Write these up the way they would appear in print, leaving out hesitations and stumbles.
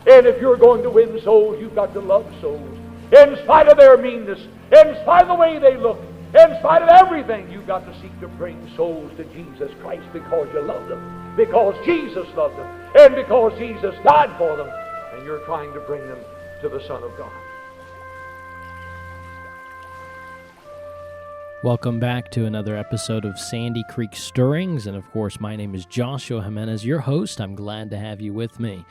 And if you're going to win souls, you've got to love souls. In spite of their meanness, in spite of the way they look, in spite of everything, you've got to seek to bring souls to Jesus Christ because you love them, because Jesus loved them, and because Jesus died for them, and you're trying to bring them to the Son of God. Welcome back to another episode of Sandy Creek Stirrings, and of course, my name is Joshua Jimenez, your host. I'm glad to have you with me.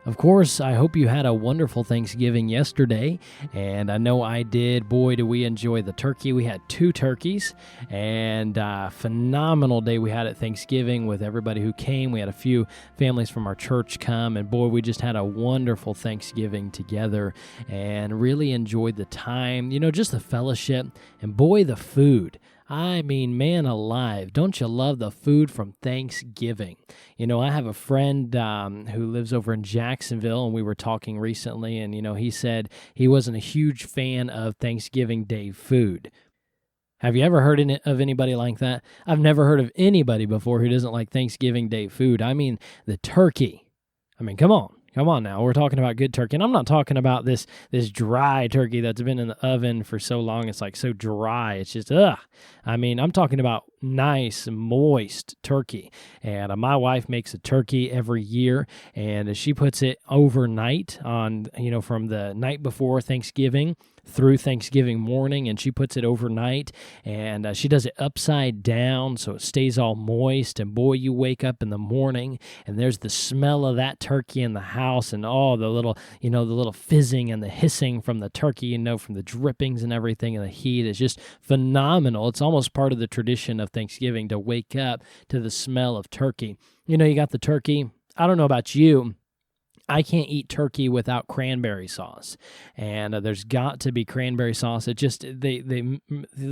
Of course, I hope you had a wonderful Thanksgiving yesterday, and I know I did. Boy, do we enjoy the turkey. We had 2 turkeys, and phenomenal day we had at Thanksgiving with everybody who came. We had a few families from our church come, and boy, we just had a wonderful Thanksgiving together and really enjoyed the time, just the fellowship, and boy, the food. I mean, man alive, don't you love the food from Thanksgiving? I have a friend who lives over in Jacksonville, and we were talking recently, and, he said he wasn't a huge fan of Thanksgiving Day food. Have you ever heard of anybody like that? I've never heard of anybody before who doesn't like Thanksgiving Day food. I mean, the turkey. I mean, come on. Come on now, we're talking about good turkey. And I'm not talking about this dry turkey that's been in the oven for so long. It's like so dry. It's just, ugh. I mean, I'm talking about nice, moist turkey. And my wife makes a turkey every year, and she puts it overnight on, from the night before Thanksgiving through Thanksgiving morning, and she puts it overnight, and she does it upside down so it stays all moist, and boy, you wake up in the morning, and there's the smell of that turkey in the house, and all the little, the little fizzing and the hissing from the turkey, from the drippings and everything, and the heat is just phenomenal. It's almost part of the tradition of Thanksgiving to wake up to the smell of turkey. You got the turkey. I don't know about you, I can't eat turkey without cranberry sauce, and there's got to be cranberry sauce. It just the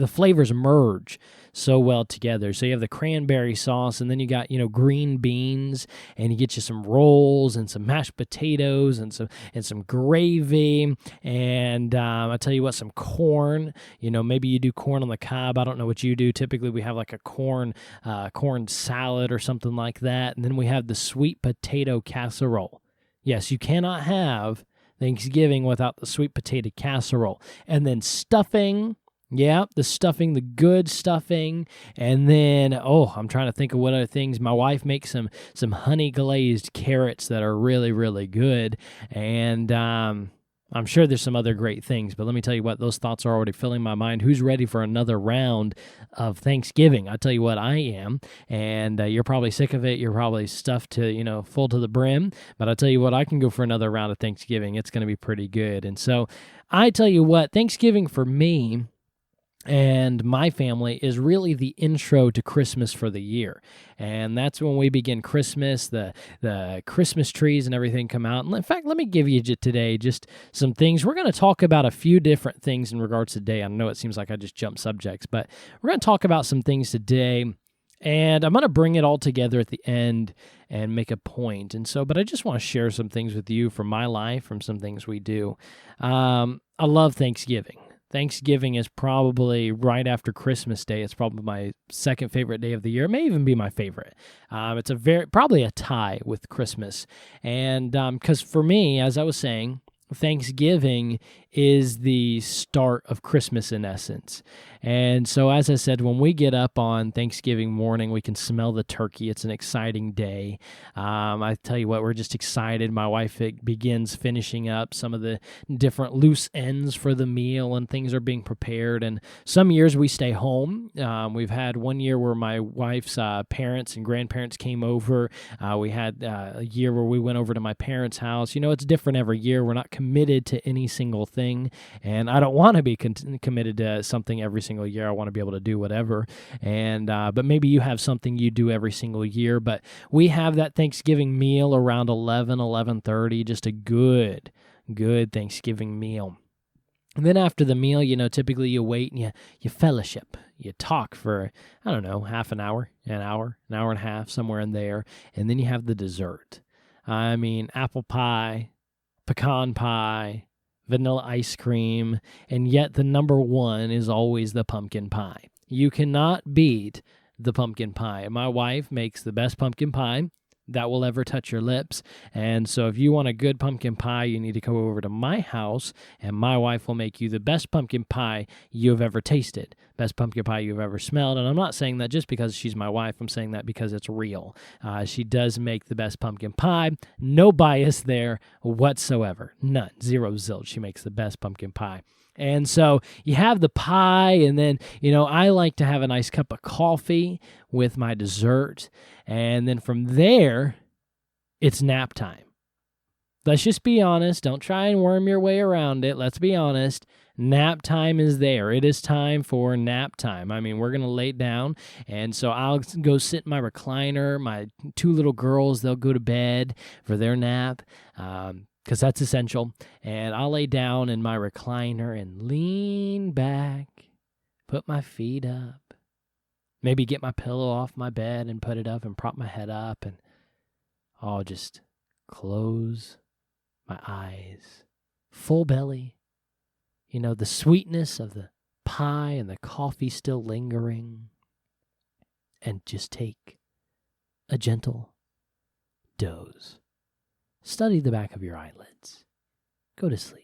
flavors merge so well together. So you have the cranberry sauce, and then you got green beans, and you get you some rolls and some mashed potatoes and some gravy, and I tell you what, some corn. Maybe you do corn on the cob. I don't know what you do. Typically, we have like a corn salad or something like that, and then we have the sweet potato casserole. Yes, you cannot have Thanksgiving without the sweet potato casserole. And then stuffing, the good stuffing. And then, I'm trying to think of what other things. My wife makes some honey glazed carrots that are really, really good. And I'm sure there's some other great things, but let me tell you what, those thoughts are already filling my mind. Who's ready for another round of Thanksgiving? I tell you what, I am, and you're probably sick of it. You're probably stuffed to, full to the brim, but I tell you what, I can go for another round of Thanksgiving. It's going to be pretty good. And so I tell you what, Thanksgiving for me and my family is really the intro to Christmas for the year. And that's when we begin Christmas, the Christmas trees and everything come out. And in fact, let me give you today just some things. We're going to talk about a few different things in regards to today. I know it seems like I just jumped subjects, but we're going to talk about some things today. And I'm going to bring it all together at the end and make a point. And so, but I just want to share some things with you from my life, from some things we do. I love Thanksgiving. Thanksgiving is probably right after Christmas Day. It's probably my second favorite day of the year. It may even be my favorite. It's probably a tie with Christmas. And because for me, as I was saying, Thanksgiving is the start of Christmas in essence. And so, as I said, when we get up on Thanksgiving morning, we can smell the turkey. It's an exciting day. I tell you what, we're just excited. My wife begins finishing up some of the different loose ends for the meal, and things are being prepared. And some years we stay home. We've had one year where my wife's parents and grandparents came over. We had a year where we went over to my parents' house. It's different every year. We're not committed to any single thing, and I don't want to be committed to something every single year. I want to be able to do whatever, and but maybe you have something you do every single year. But we have that Thanksgiving meal around 11:30, just a good Thanksgiving meal. And then after the meal, typically you wait and you fellowship. You talk for, I don't know, half an hour, an hour and a half, somewhere in there, and then you have the dessert. I mean, apple pie, pecan pie, vanilla ice cream, and yet the number one is always the pumpkin pie. You cannot beat the pumpkin pie. My wife makes the best pumpkin pie that will ever touch your lips. And so if you want a good pumpkin pie, you need to come over to my house, and my wife will make you the best pumpkin pie you've ever tasted, best pumpkin pie you've ever smelled. And I'm not saying that just because she's my wife. I'm saying that because it's real. She does make the best pumpkin pie. No bias there whatsoever. None. Zero zilch. She makes the best pumpkin pie. And so you have the pie, and then, I like to have a nice cup of coffee with my dessert. And then from there, it's nap time. Let's just be honest. Don't try and worm your way around it. Let's be honest. Nap time is there. It is time for nap time. I mean, we're going to lay down, and so I'll go sit in my recliner. My 2 little girls, they'll go to bed for their nap, because that's essential. And I'll lay down in my recliner and lean back, put my feet up, maybe get my pillow off my bed and put it up and prop my head up, and I'll just close my eyes, full belly. The sweetness of the pie and the coffee still lingering, and just take a gentle doze. Study the back of your eyelids. Go to sleep.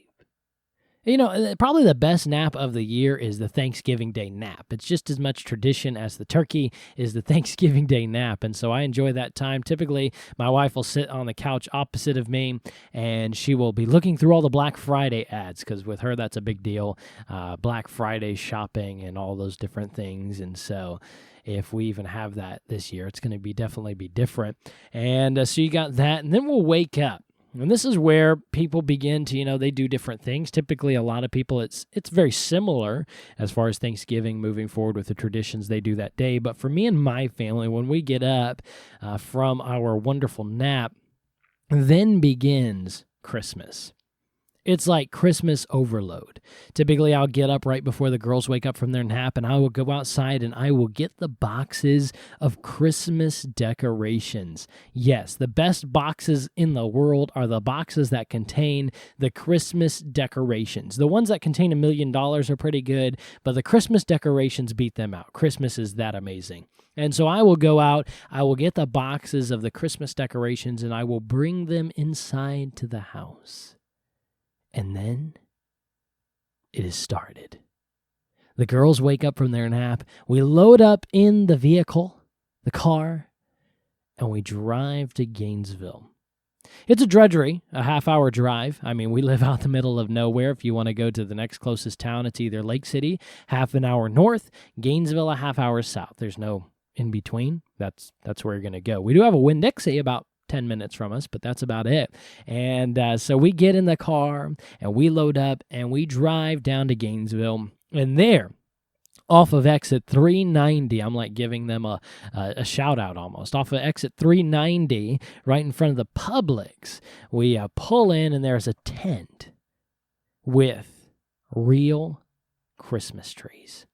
Probably the best nap of the year is the Thanksgiving Day nap. It's just as much tradition as the turkey is the Thanksgiving Day nap. And so I enjoy that time. Typically, my wife will sit on the couch opposite of me, and she will be looking through all the Black Friday ads, because with her, that's a big deal. Black Friday shopping and all those different things. And so if we even have that this year, it's going to definitely be different. And so you got that, and then we'll wake up. And this is where people begin to, they do different things. Typically, a lot of people, it's very similar as far as Thanksgiving moving forward with the traditions they do that day. But for me and my family, when we get up from our wonderful nap, then begins Christmas. It's like Christmas overload. Typically, I'll get up right before the girls wake up from their nap, and I will go outside and I will get the boxes of Christmas decorations. Yes, the best boxes in the world are the boxes that contain the Christmas decorations. The ones that contain $1 million are pretty good, but the Christmas decorations beat them out. Christmas is that amazing. And so I will go out, I will get the boxes of the Christmas decorations, and I will bring them inside to the house. And then it is started. The girls wake up from their nap. We load up in the vehicle, the car, and we drive to Gainesville. It's a drudgery, a half-hour drive. I mean, we live out the middle of nowhere. If you want to go to the next closest town, it's either Lake City, half an hour north, Gainesville, a half hour south. There's no in between. That's where you're going to go. We do have a Winn-Dixie about 10 minutes from us, but that's about it. And so we get in the car and we load up and we drive down to Gainesville. And there, off of exit 390, I'm like giving them a shout out almost. Off of exit 390, right in front of the Publix, we pull in, and there's a tent with real Christmas trees.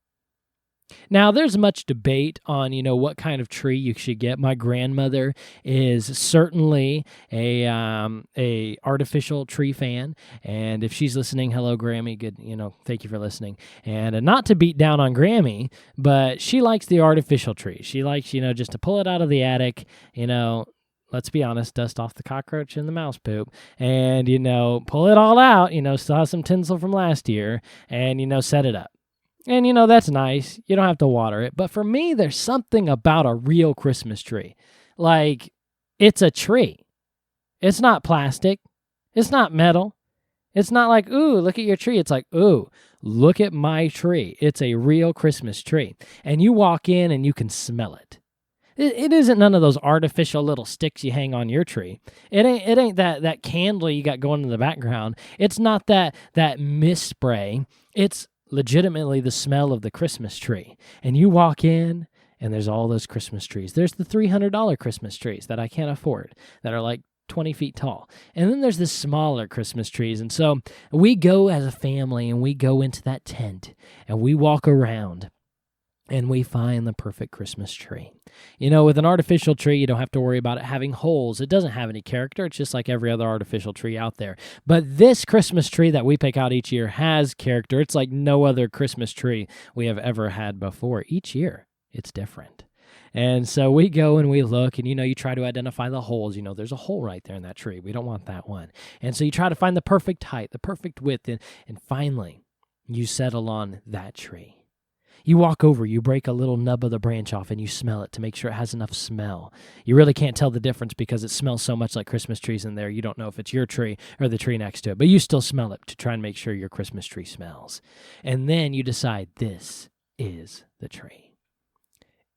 Now, there's much debate on, what kind of tree you should get. My grandmother is certainly a artificial tree fan, and if she's listening, hello, Grammy. Good, thank you for listening. And not to beat down on Grammy, but she likes the artificial tree. She likes, just to pull it out of the attic, let's be honest, dust off the cockroach and the mouse poop, and, pull it all out, still have some tinsel from last year, and, set it up. And, that's nice. You don't have to water it. But for me, there's something about a real Christmas tree. Like, it's a tree. It's not plastic. It's not metal. It's not like, ooh, look at your tree. It's like, ooh, look at my tree. It's a real Christmas tree. And you walk in and you can smell it. It isn't none of those artificial little sticks you hang on your tree. It ain't that candle you got going in the background. It's not that mist spray. It's legitimately the smell of the Christmas tree. And you walk in, and there's all those Christmas trees. There's the $300 Christmas trees that I can't afford, that are like 20 feet tall. And then there's the smaller Christmas trees. And so we go as a family, and we go into that tent, and we walk around, and we find the perfect Christmas tree. With an artificial tree, you don't have to worry about it having holes. It doesn't have any character. It's just like every other artificial tree out there. But this Christmas tree that we pick out each year has character. It's like no other Christmas tree we have ever had before. Each year, it's different. And so we go and we look, and, you try to identify the holes. There's a hole right there in that tree. We don't want that one. And so you try to find the perfect height, the perfect width, and finally you settle on that tree. You walk over, you break a little nub of the branch off, and you smell it to make sure it has enough smell. You really can't tell the difference because it smells so much like Christmas trees in there. You don't know if it's your tree or the tree next to it, but you still smell it to try and make sure your Christmas tree smells. And then you decide this is the tree.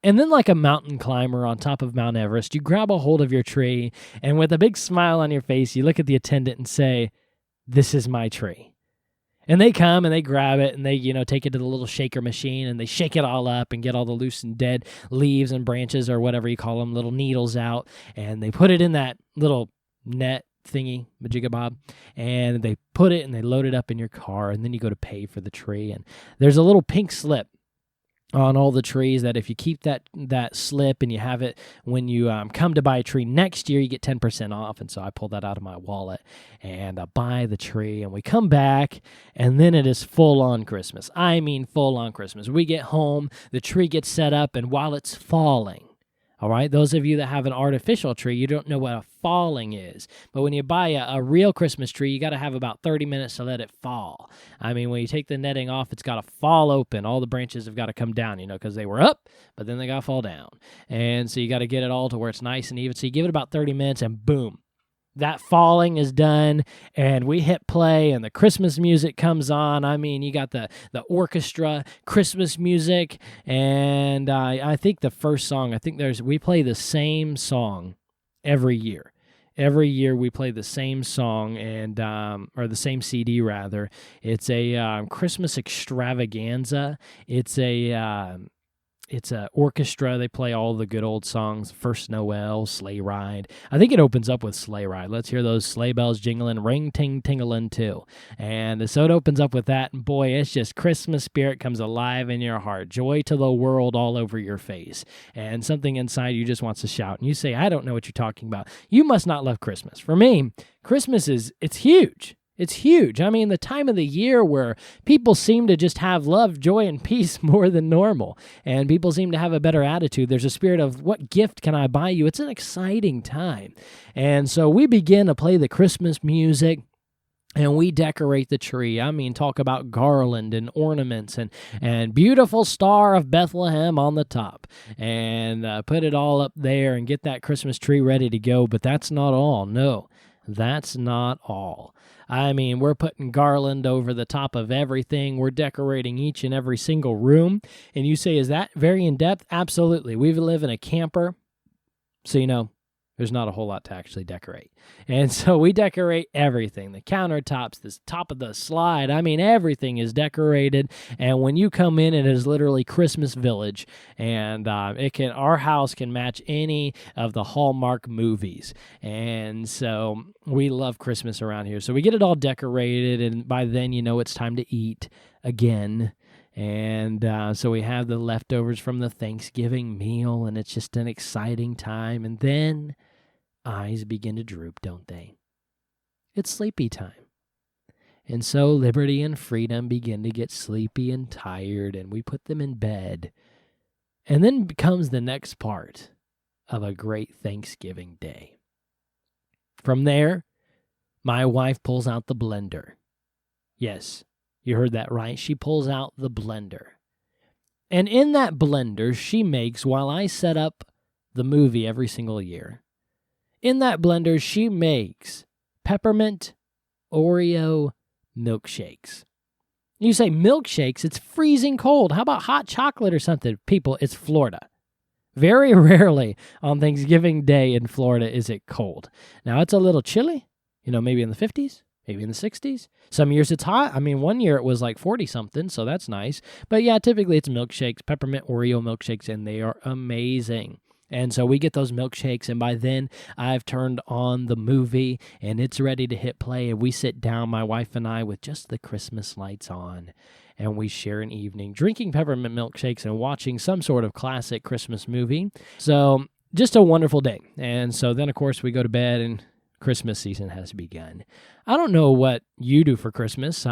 And then, like a mountain climber on top of Mount Everest, you grab a hold of your tree, and with a big smile on your face, you look at the attendant and say, "This is my tree." And they come and they grab it and they, take it to the little shaker machine and they shake it all up and get all the loose and dead leaves and branches or whatever you call them, little needles out. And they put it in that little net thingy, majigabob, and they put it and they load it up in your car. And then you go to pay for the tree. And there's a little pink slip on all the trees that if you keep that slip and you have it when you come to buy a tree next year, you get 10% off. And so I pull that out of my wallet and I buy the tree, and we come back, and then it is full on Christmas. I mean full on Christmas. We get home, the tree gets set up, and while it's falling, all right, those of you that have an artificial tree, you don't know what a falling is. But when you buy a real Christmas tree, you got to have about 30 minutes to let it fall. I mean, when you take the netting off, it's got to fall open. All the branches have got to come down, because they were up, but then they got to fall down. And so you got to get it all to where it's nice and even. So you give it about 30 minutes, and boom, that falling is done, and we hit play, and the Christmas music comes on. I mean, you got the orchestra, Christmas music, and I think the first song, we play the same song every year. Every year we play the same song, and or the same CD rather. It's a Christmas extravaganza. It's a orchestra. They play all the good old songs. First Noel, Sleigh Ride. I think it opens up with Sleigh Ride. Let's hear those sleigh bells jingling, ring ting tingling too. And so it opens up with that, and boy, it's just Christmas spirit comes alive in your heart. Joy to the world all over your face. And something inside you just wants to shout. And you say, "I don't know what you're talking about. You must not love Christmas." For me, Christmas it's huge. It's huge. I mean, the time of the year where people seem to just have love, joy, and peace more than normal, and people seem to have a better attitude. There's a spirit of, what gift can I buy you? It's an exciting time. And so we begin to play the Christmas music, and we decorate the tree. I mean, talk about garland and ornaments and beautiful Star of Bethlehem on the top. And put it all up there and get that Christmas tree ready to go. But that's not all. No, that's not all. I mean, we're putting garland over the top of everything. We're decorating each and every single room. And you say, is that very in-depth? Absolutely. We live in a camper, so there's not a whole lot to actually decorate. And so we decorate everything. The countertops, the top of the slide. I mean, everything is decorated. And when you come in, it is literally Christmas Village. And our house can match any of the Hallmark movies. And so we love Christmas around here. So we get it all decorated, and by then, it's time to eat again. And so we have the leftovers from the Thanksgiving meal, and it's just an exciting time. And then eyes begin to droop, don't they? It's sleepy time. And so Liberty and Freedom begin to get sleepy and tired, and we put them in bed. And then comes the next part of a great Thanksgiving day. From there, my wife pulls out the blender. Yes, you heard that right. She pulls out the blender. And in that blender, she makes, while I set up the movie every single year, in that blender, she makes peppermint Oreo milkshakes. You say milkshakes, it's freezing cold. How about hot chocolate or something? People, it's Florida. Very rarely on Thanksgiving Day in Florida is it cold. Now, it's a little chilly, maybe in the 50s. Maybe in the 60s. Some years it's hot. I mean, one year it was like 40-something, so that's nice. But yeah, typically it's milkshakes, peppermint Oreo milkshakes, and they are amazing. And so we get those milkshakes, and by then I've turned on the movie, and it's ready to hit play, and we sit down, my wife and I, with just the Christmas lights on, and we share an evening drinking peppermint milkshakes and watching some sort of classic Christmas movie. So just a wonderful day. And so then, of course, we go to bed, and Christmas season has begun. I don't know what you do for Christmas.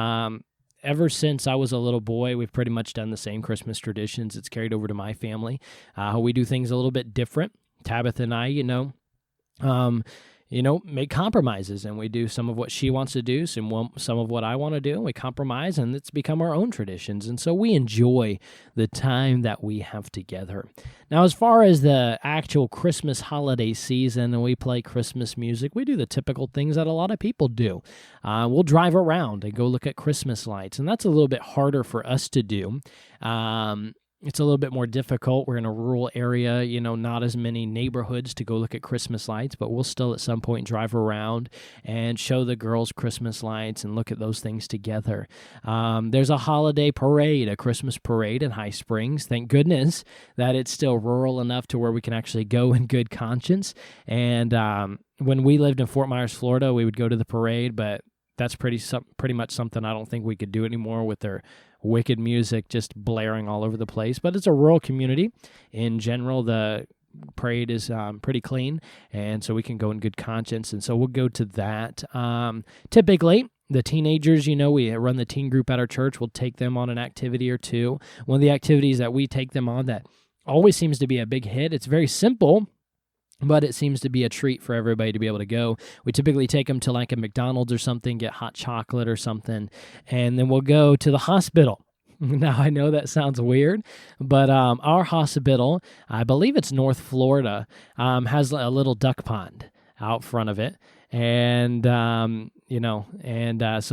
ever since I was a little boy, we've pretty much done the same Christmas traditions. It's carried over to my family. We do things a little bit different. Tabitha and I, make compromises, and we do some of what she wants to do, some of what I want to do, and we compromise, and it's become our own traditions, and so we enjoy the time that we have together. Now, as far as the actual Christmas holiday season, and we play Christmas music, we do the typical things that a lot of people do. We'll drive around and go look at Christmas lights, and that's a little bit harder for us to do. It's a little bit more difficult. We're in a rural area, not as many neighborhoods to go look at Christmas lights, but we'll still at some point drive around and show the girls Christmas lights and look at those things together. There's a holiday parade, a Christmas parade in High Springs. Thank goodness that it's still rural enough to where we can actually go in good conscience. And when we lived in Fort Myers, Florida, we would go to the parade, but that's pretty much something I don't think we could do anymore with their wicked music just blaring all over the place. But it's a rural community. In general, the parade is pretty clean, and so we can go in good conscience, and so we'll go to that. Typically, the teenagers, we run the teen group at our church. We'll take them on an activity or two. One of the activities that we take them on that always seems to be a big hit, it's very simple, but it seems to be a treat for everybody to be able to go. We typically take them to like a McDonald's or something, get hot chocolate or something, and then we'll go to the hospital. Now, I know that sounds weird, but our hospital, I believe it's North Florida, has a little duck pond out front of it. And, so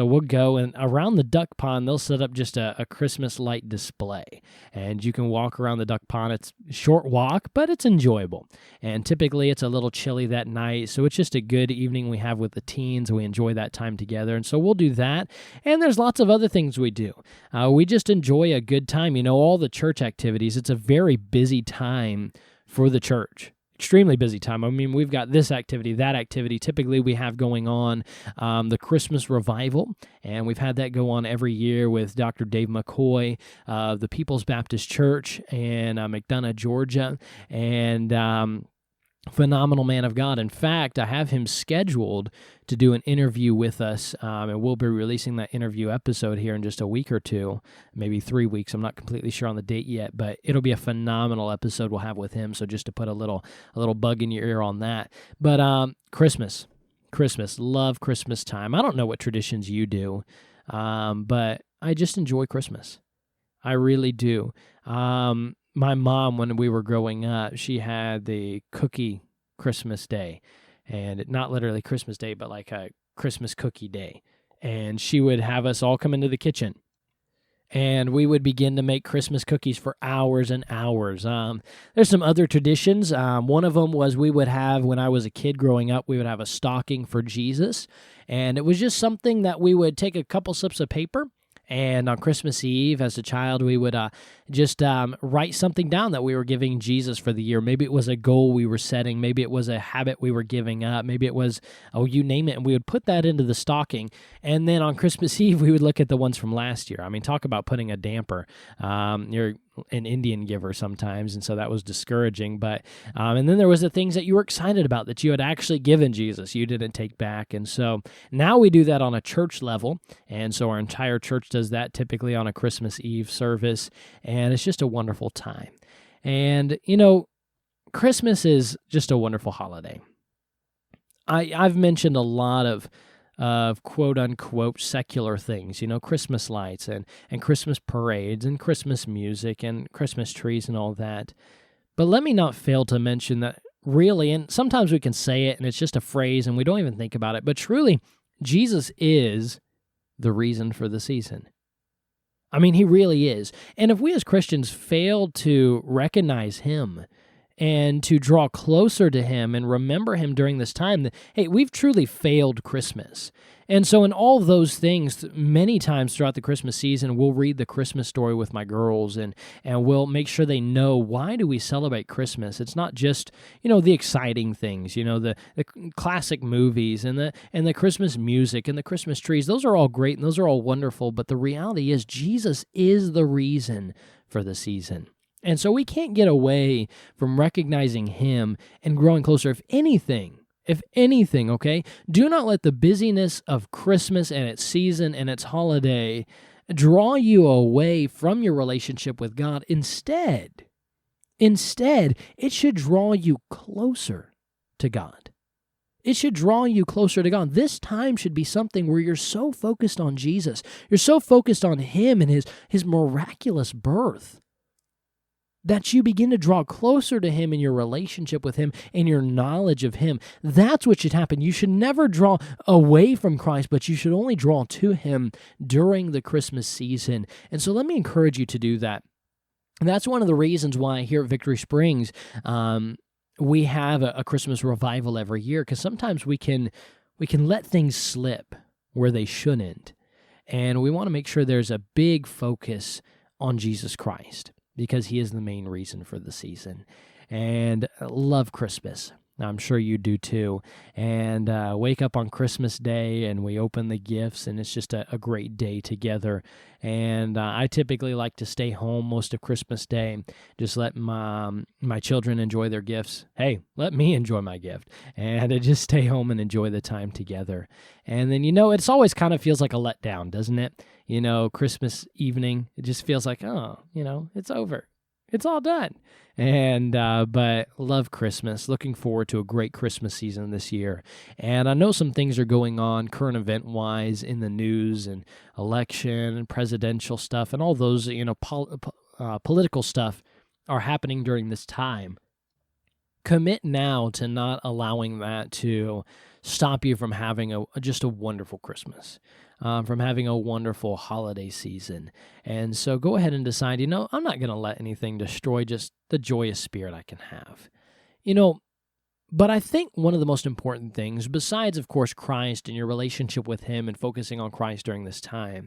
we'll go, and around the duck pond, they'll set up just a Christmas light display, and you can walk around the duck pond. It's a short walk, but it's enjoyable, and typically it's a little chilly that night, so it's just a good evening we have with the teens. We enjoy that time together, and so we'll do that, and there's lots of other things we do. We just enjoy a good time. All the church activities, it's a very busy time for the church. Extremely busy time. I mean, we've got this activity, that activity. Typically, we have going on the Christmas Revival, and we've had that go on every year with Dr. Dave McCoy of the People's Baptist Church in McDonough, Georgia, and phenomenal man of God. In fact, I have him scheduled to do an interview with us, and we'll be releasing that interview episode here in just a week or two, maybe 3 weeks. I'm not completely sure on the date yet, but it'll be a phenomenal episode we'll have with him. So just to put a little bug in your ear on that. But Christmas, love Christmas time. I don't know what traditions you do, but I just enjoy Christmas. I really do. My mom, when we were growing up, she had the cookie Christmas day, and not literally Christmas day, but like a Christmas cookie day. And she would have us all come into the kitchen, and we would begin to make Christmas cookies for hours and hours. There's some other traditions. One of them was we would have, when I was a kid growing up, we would have a stocking for Jesus, and it was just something that we would take a couple slips of paper, and on Christmas Eve, as a child, we would just write something down that we were giving Jesus for the year. Maybe it was a goal we were setting. Maybe it was a habit we were giving up. Maybe it was, you name it. And we would put that into the stocking. And then on Christmas Eve, we would look at the ones from last year. I mean, talk about putting a damper. You're an Indian giver sometimes, and so that was discouraging. But and then there was the things that you were excited about that you had actually given Jesus, you didn't take back. And so now we do that on a church level, and so our entire church does that typically on a Christmas Eve service, and it's just a wonderful time. And Christmas is just a wonderful holiday. I've mentioned a lot of quote-unquote secular things, Christmas lights and Christmas parades and Christmas music and Christmas trees and all that. But let me not fail to mention that really, and sometimes we can say it and it's just a phrase and we don't even think about it, but truly, Jesus is the reason for the season. I mean, he really is. And if we as Christians fail to recognize him and to draw closer to him and remember him during this time, that, hey, we've truly failed Christmas. And so in all those things, many times throughout the Christmas season, we'll read the Christmas story with my girls, and we'll make sure they know, why do we celebrate Christmas? It's not just, the exciting things, the classic movies and the Christmas music and the Christmas trees. Those are all great and those are all wonderful, but the reality is Jesus is the reason for the season. And so we can't get away from recognizing him and growing closer. If anything, okay, do not let the busyness of Christmas and its season and its holiday draw you away from your relationship with God. Instead, it should draw you closer to God. It should draw you closer to God. This time should be something where you're so focused on Jesus. You're so focused on Him and His miraculous birth that you begin to draw closer to Him in your relationship with Him and your knowledge of Him. That's what should happen. You should never draw away from Christ, but you should only draw to Him during the Christmas season. And so let me encourage you to do that. And that's one of the reasons why here at Victory Springs, we have a Christmas revival every year, because sometimes we can let things slip where they shouldn't. And we want to make sure there's a big focus on Jesus Christ, because He is the main reason for the season. And I love Christmas. I'm sure you do too. And wake up on Christmas Day and we open the gifts, and it's just a great day together. And I typically like to stay home most of Christmas Day, just let my children enjoy their gifts. Hey, let me enjoy my gift. And I just stay home and enjoy the time together. And then, it's always kind of feels like a letdown, doesn't it? Christmas evening, it just feels like, it's over. It's all done. And but love Christmas. Looking forward to a great Christmas season this year. And I know some things are going on current event-wise in the news, and election and presidential stuff and all those, political stuff are happening during this time. Commit now to not allowing that to stop you from having just a wonderful Christmas, from having a wonderful holiday season. And so go ahead and decide, I'm not going to let anything destroy just the joyous spirit I can have. But I think one of the most important things, besides, of course, Christ and your relationship with Him and focusing on Christ during this time,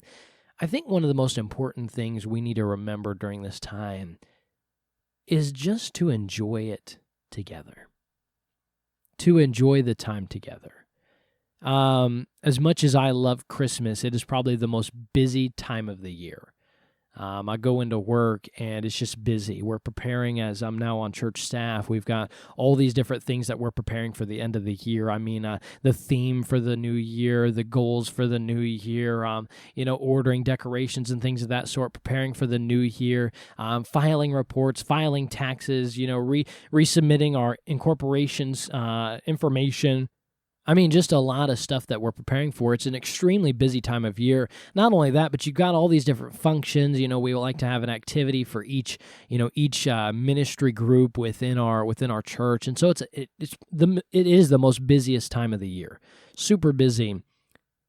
I think one of the most important things we need to remember during this time is just to enjoy it together. To enjoy the time together. As much as I love Christmas, it is probably the most busy time of the year. I go into work and it's just busy. We're preparing, as I'm now on church staff, we've got all these different things that we're preparing for the end of the year. I mean, the theme for the new year, the goals for the new year, ordering decorations and things of that sort, preparing for the new year, filing reports, filing taxes, resubmitting our incorporations information. I mean, just a lot of stuff that we're preparing for. It's an extremely busy time of year. Not only that, but you've got all these different functions. We like to have an activity for each ministry group within our church, and so it is the most busiest time of the year, super busy.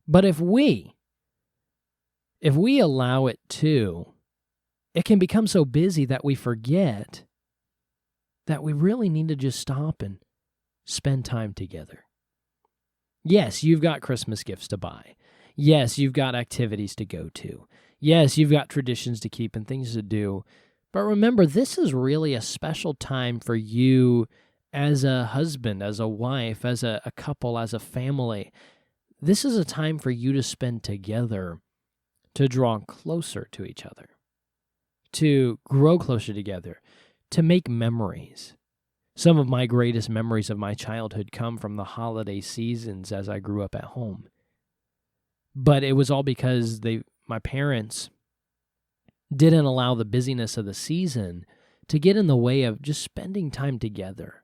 But if we allow it to, it can become so busy that we forget that we really need to just stop and spend time together. Yes, you've got Christmas gifts to buy. Yes, you've got activities to go to. Yes, you've got traditions to keep and things to do. But remember, this is really a special time for you as a husband, as a wife, as a couple, as a family. This is a time for you to spend together, to draw closer to each other, to grow closer together, to make memories. Some of my greatest memories of my childhood come from the holiday seasons as I grew up at home. But it was all because my parents didn't allow the busyness of the season to get in the way of just spending time together.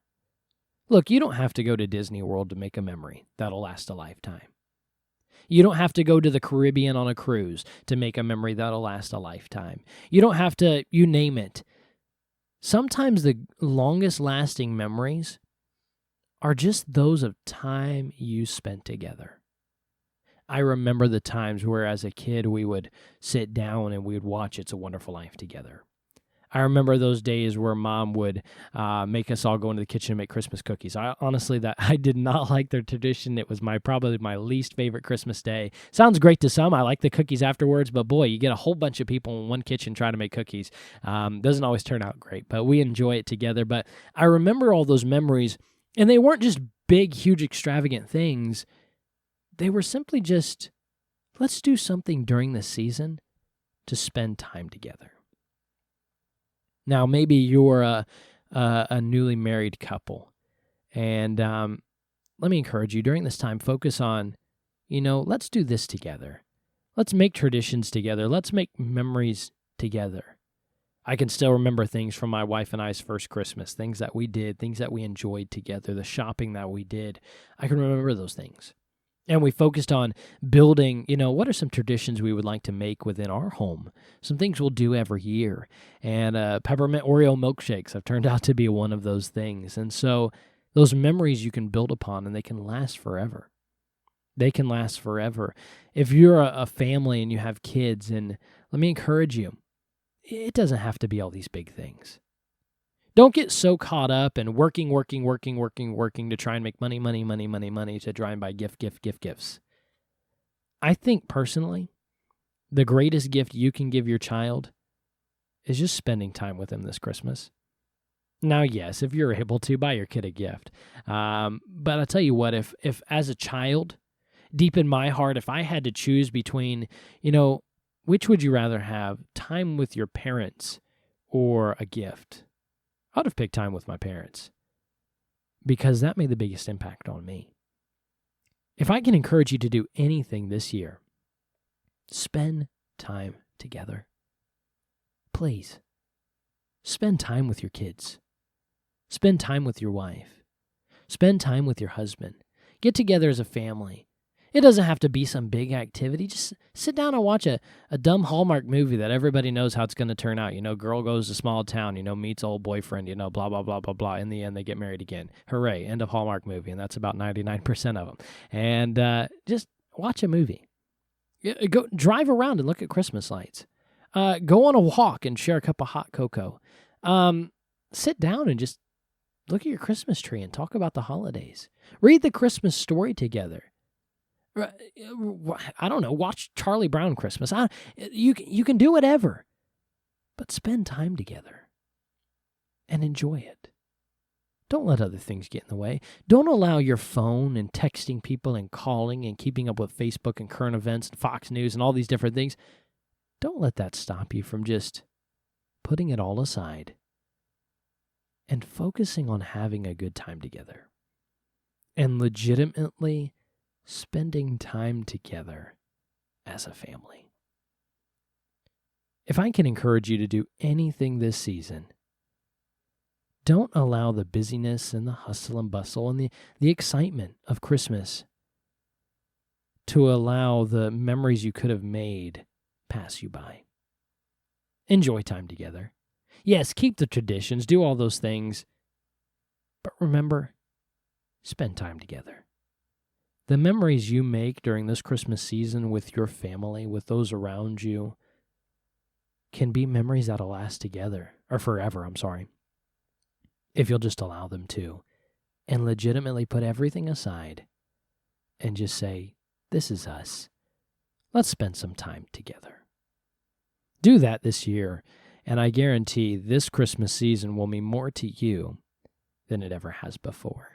Look, you don't have to go to Disney World to make a memory that'll last a lifetime. You don't have to go to the Caribbean on a cruise to make a memory that'll last a lifetime. You don't have to, you name it. Sometimes the longest lasting memories are just those of time you spent together. I remember the times where as a kid we would sit down and we would watch It's a Wonderful Life together. I remember those days where Mom would make us all go into the kitchen and make Christmas cookies. I did not like their tradition. It was probably my least favorite Christmas day. Sounds great to some. I like the cookies afterwards, but boy, you get a whole bunch of people in one kitchen trying to make cookies. Doesn't always turn out great, but we enjoy it together. But I remember all those memories, and they weren't just big, huge, extravagant things. They were simply just, let's do something during the season to spend time together. Now, maybe you're a newly married couple, and let me encourage you, during this time, focus on, let's do this together. Let's make traditions together. Let's make memories together. I can still remember things from my wife and I's first Christmas, things that we did, things that we enjoyed together, the shopping that we did. I can remember those things. And we focused on building, what are some traditions we would like to make within our home? Some things we'll do every year. And peppermint Oreo milkshakes have turned out to be one of those things. And so those memories you can build upon, and they can last forever. They can last forever. If you're a family and you have kids, and let me encourage you, it doesn't have to be all these big things. Don't get so caught up in working to try and make money to try and buy gifts. I think personally, the greatest gift you can give your child is just spending time with them this Christmas. Now, yes, if you're able to, buy your kid a gift. But I'll tell you what, if as a child, deep in my heart, if I had to choose between, which would you rather have, time with your parents or a gift? I would have picked time with my parents because that made the biggest impact on me. If I can encourage you to do anything this year, spend time together. Please, spend time with your kids. Spend time with your wife. Spend time with your husband. Get together as a family. It doesn't have to be some big activity. Just sit down and watch a dumb Hallmark movie that everybody knows how it's going to turn out. Girl goes to small town, meets old boyfriend, blah, blah, blah, blah, blah. In the end, they get married again. Hooray, end of Hallmark movie, and that's about 99% of them. And just watch a movie. Go drive around and look at Christmas lights. Go on a walk and share a cup of hot cocoa. Sit down and just look at your Christmas tree and talk about the holidays. Read the Christmas story together. I don't know, watch Charlie Brown Christmas. You can do whatever, but spend time together and enjoy it. Don't let other things get in the way. Don't allow your phone and texting people and calling and keeping up with Facebook and current events and Fox News and all these different things. Don't let that stop you from just putting it all aside and focusing on having a good time together and legitimately spending time together as a family. If I can encourage you to do anything this season, don't allow the busyness and the hustle and bustle and the excitement of Christmas to allow the memories you could have made pass you by. Enjoy time together. Yes, keep the traditions, do all those things, but remember, spend time together. The memories you make during this Christmas season with your family, with those around you, can be memories that'll last forever, if you'll just allow them to, and legitimately put everything aside and just say, this is us. Let's spend some time together. Do that this year, and I guarantee this Christmas season will mean more to you than it ever has before.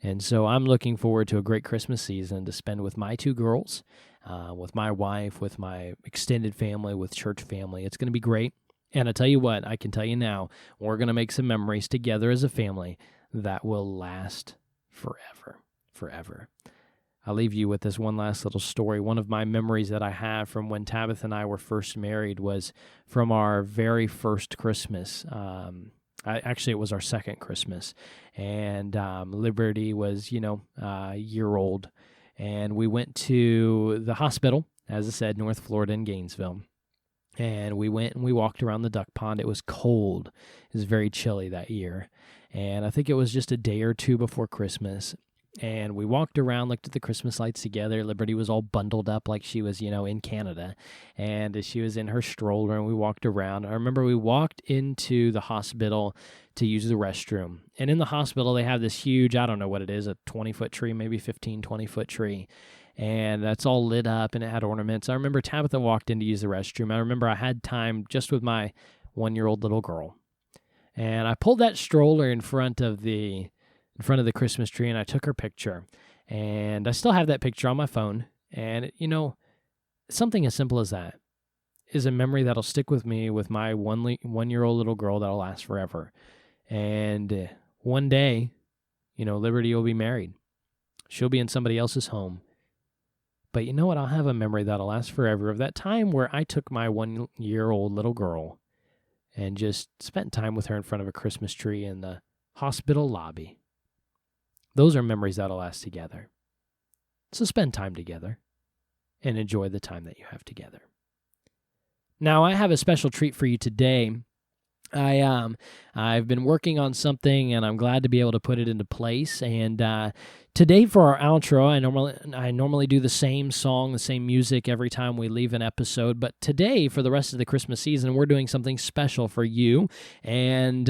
And so I'm looking forward to a great Christmas season to spend with my two girls, with my wife, with my extended family, with church family. It's going to be great. And I tell you what, I can tell you now, we're going to make some memories together as a family that will last forever. I'll leave you with this one last little story. One of my memories that I have from when Tabitha and I were first married was from our very first Christmas. Actually, it was our second Christmas, and Liberty was, a year old, and we went to the hospital, as I said, North Florida in Gainesville, and we went and we walked around the duck pond. It was cold. It was very chilly that year, and I think it was just a day or two before Christmas, and we walked around, looked at the Christmas lights together. Liberty was all bundled up like she was, in Canada. And she was in her stroller, and we walked around. I remember we walked into the hospital to use the restroom. And in the hospital, they have this huge, I don't know what it is, a 20-foot tree, maybe 15, 20-foot tree. And that's all lit up, and it had ornaments. I remember Tabitha walked in to use the restroom. I remember I had time just with my 1-year-old little girl. And I pulled that stroller in front of the Christmas tree, and I took her picture, and I still have that picture on my phone. And something as simple as that is a memory that'll stick with me with my 1-year-old little girl that'll last forever. And one day, Liberty will be married. She'll be in somebody else's home, But you know what? I'll have a memory that'll last forever of that time where I took my 1-year-old little girl and just spent time with her in front of a Christmas tree in the hospital lobby. Those are memories that'll last together. So spend time together and enjoy the time that you have together. Now, I have a special treat for you today. I've been working on something, and I'm glad to be able to put it into place. And today for our outro, I normally do the same song, the same music every time we leave an episode. But today, for the rest of the Christmas season, we're doing something special for you. And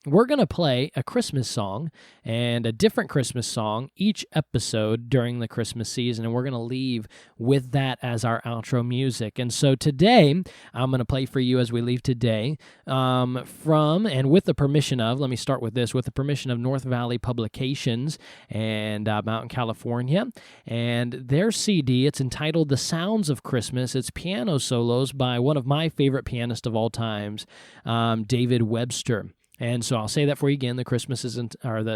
we're going to play a Christmas song and a different Christmas song each episode during the Christmas season, and we're going to leave with that as our outro music. And so today, I'm going to play for you as we leave today from and with the permission of, let me start with this, with the permission of North Valley Publications and Mountain, California, and their CD, it's entitled The Sounds of Christmas. It's piano solos by one of my favorite pianists of all times, David Webster. And so I'll say that for you again. The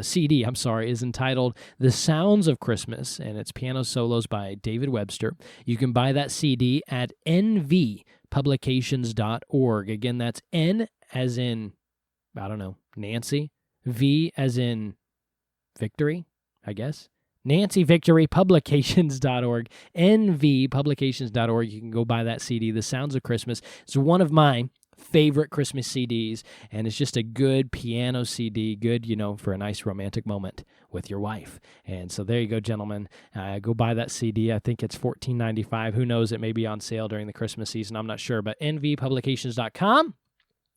CD, is entitled The Sounds of Christmas, and it's piano solos by David Webster. You can buy that CD at nvpublications.org. Again, that's N as in, Nancy, V as in victory, I guess. Nancy Victory Publications.org, nvpublications.org. You can go buy that CD, The Sounds of Christmas. It's one of my favorite Christmas CDs, and it's just a good piano CD, good, for a nice romantic moment with your wife. And so there you go, gentlemen. Go buy that CD. I think it's $14.95. Who knows? It may be on sale during the Christmas season. I'm not sure, but nvpublications.com.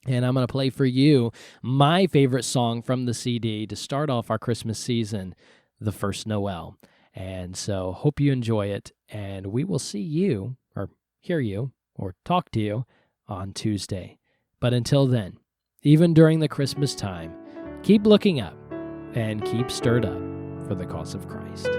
And I'm going to play for you my favorite song from the CD to start off our Christmas season, The First Noel. And so hope you enjoy it, and we will see you, or hear you, or talk to you on Tuesday. But until then, even during the Christmas time, keep looking up and keep stirred up for the cause of Christ.